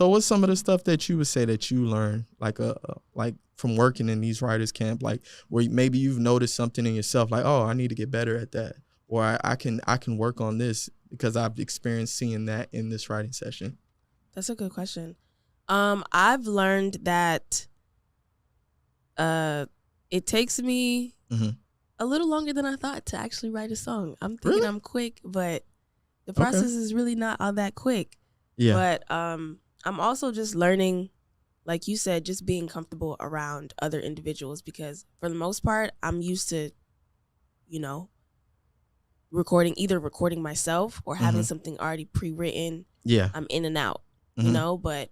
So what's some of the stuff that you would say that you learned, like from working in these writers camp, like where maybe you've noticed something in yourself, like, oh, I need to get better at that, or I can work on this because I've experienced seeing that in this writing session? That's a good question. I've learned that it takes me a little longer than I thought to actually write a song. I'm thinking I'm quick, but the process is really not all that quick. Yeah. But I'm also just learning, like you said, just being comfortable around other individuals, because for the most part, I'm used to, recording myself or having something already pre-written. Yeah. I'm in and out, but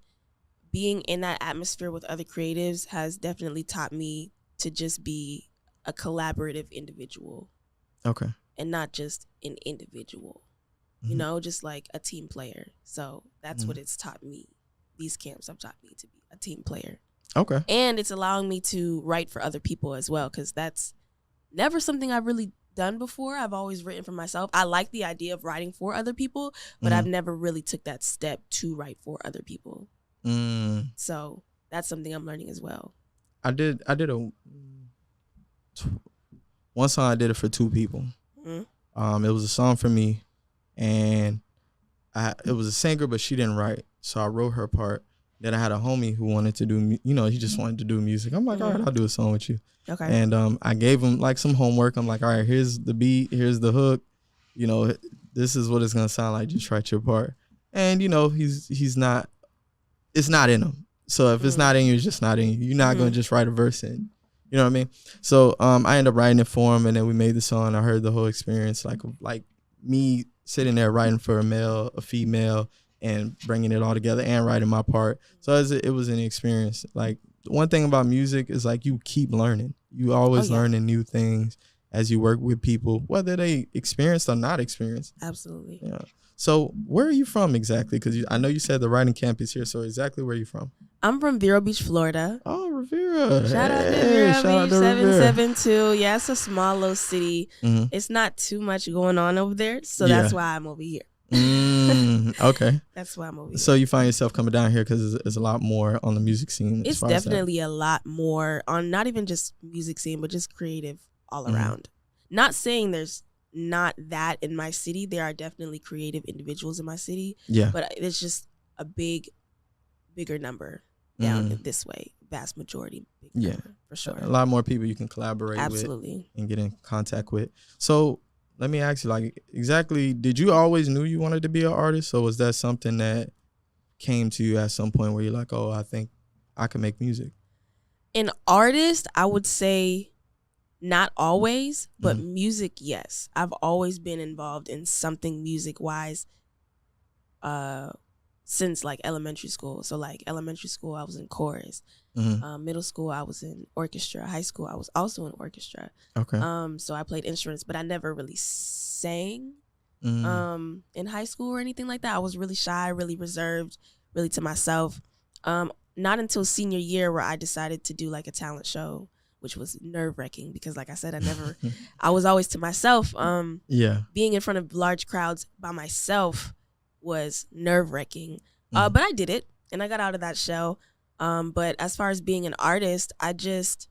being in that atmosphere with other creatives has definitely taught me to just be a collaborative individual. Okay. And not just an individual, just like a team player. So that's what it's taught me. These camps have taught me to be a team player. Okay. And it's allowing me to write for other people as well, because that's never something I've really done before. I've always written for myself. I like the idea of writing for other people, but I've never really took that step to write for other people. So that's something I'm learning as well. I did one song. I did it for two people. It was a song for me, and it was a singer, but she didn't write, so I wrote her part. Then I had a homie who wanted to do, he just wanted to do music. I'm like, all right, I'll do a song with you. Okay. And I gave him like some homework. I'm like, all right, here's the beat, here's the hook. This is what it's gonna sound like. Just write your part. And he's not. It's not in him. So if it's not in you, it's just not in you. You're not gonna just write a verse in. You know what I mean? So I ended up writing it for him, and then we made the song. I heard the whole experience, like me sitting there writing for a male, a female, and bringing it all together and writing my part. So it was an experience. Like, one thing about music is like you keep learning. You always learning new things as you work with people, whether they experienced or not experienced. Absolutely. Yeah. So where are you from exactly? Because I know you said the writing camp is here. So exactly where are you from? I'm from Vero Beach, Florida. Oh, Rivera. Shout out to Vero Beach, 772. Yeah, it's a small little city. It's not too much going on over there. So that's why I'm over here. Okay. That's why I'm over here. So you find yourself coming down here because there's a lot more on the music scene? It's definitely a lot more on, not even just music scene, but just creative all around. Not saying there's not that in my city. There are definitely creative individuals in my city. Yeah. But it's just a bigger number down this way. Vast majority. Number, for sure. A lot more people you can collaborate with and get in contact with. So let me ask you, like, exactly, did you always knew you wanted to be an artist? Or was that something that came to you at some point where you're like, oh, I think I can make music? An artist, I would say not always, but music, yes. I've always been involved in something music-wise since, like, elementary school. So, like, elementary school, I was in chorus. Middle school, I was in orchestra. High school, I was also in orchestra. Okay. So I played instruments, but I never really sang in high school or anything like that. I was really shy, really reserved, really to myself. Not until senior year where I decided to do, like, a talent show, which was nerve-wracking because, like I said, I was always to myself. Being in front of large crowds by myself was nerve-wracking. But I did it, and I got out of that shell. But as far as being an artist, I just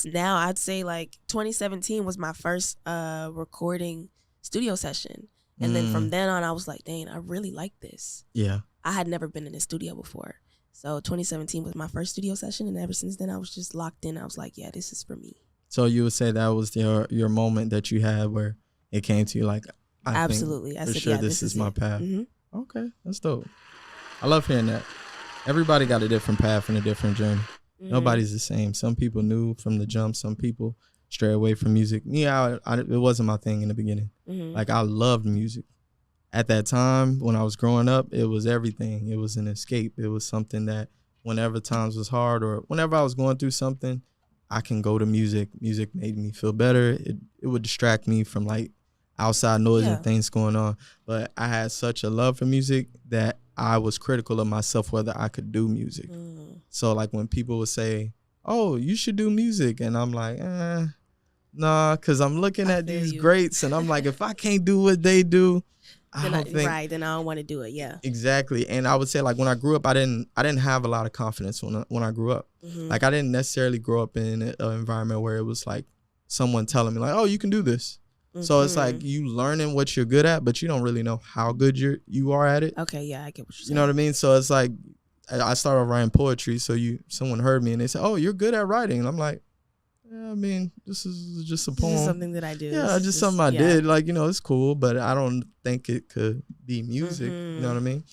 now, I'd say, like, 2017 was my first recording studio session. And then from then on, I was like, dang, I really like this. Yeah. I had never been in a studio before. So 2017 was my first studio session, and ever since then, I was just locked in. I was like, yeah, this is for me. So you would say that was your moment that you had where it came to you, like, absolutely. I said, sure, this is my path. Okay, that's dope. I love hearing that. Everybody got a different path and a different journey. Nobody's the same. Some people knew from the jump. Some people stray away from music. Me, it wasn't my thing in the beginning. Like, I loved music. At that time, when I was growing up, it was everything. It was an escape. It was something that whenever times was hard or whenever I was going through something, I can go to music. Music made me feel better. It would distract me from, like, outside noise and things going on. But I had such a love for music that I was critical of myself whether I could do music. So, like, when people would say, oh, you should do music, and I'm like, nah, because I'm looking at these greats, and I'm like, if I can't do what they do, then I don't want to do it. Yeah, exactly. And I would say like when I grew up, I didn't have a lot of confidence when I grew up. Like I didn't necessarily grow up in an environment where it was like someone telling me like, oh, you can do this. So it's like you learning what you're good at, but you don't really know how good you are at it. Okay, yeah, I get what you're saying. You know what I mean? So it's like I started writing poetry. So someone heard me and they said, oh, you're good at writing. And I'm like, yeah, I mean, this is just a poem. This is something that I do. Yeah, just something I did. Like, it's cool, but I don't think it could be music. You know what I mean?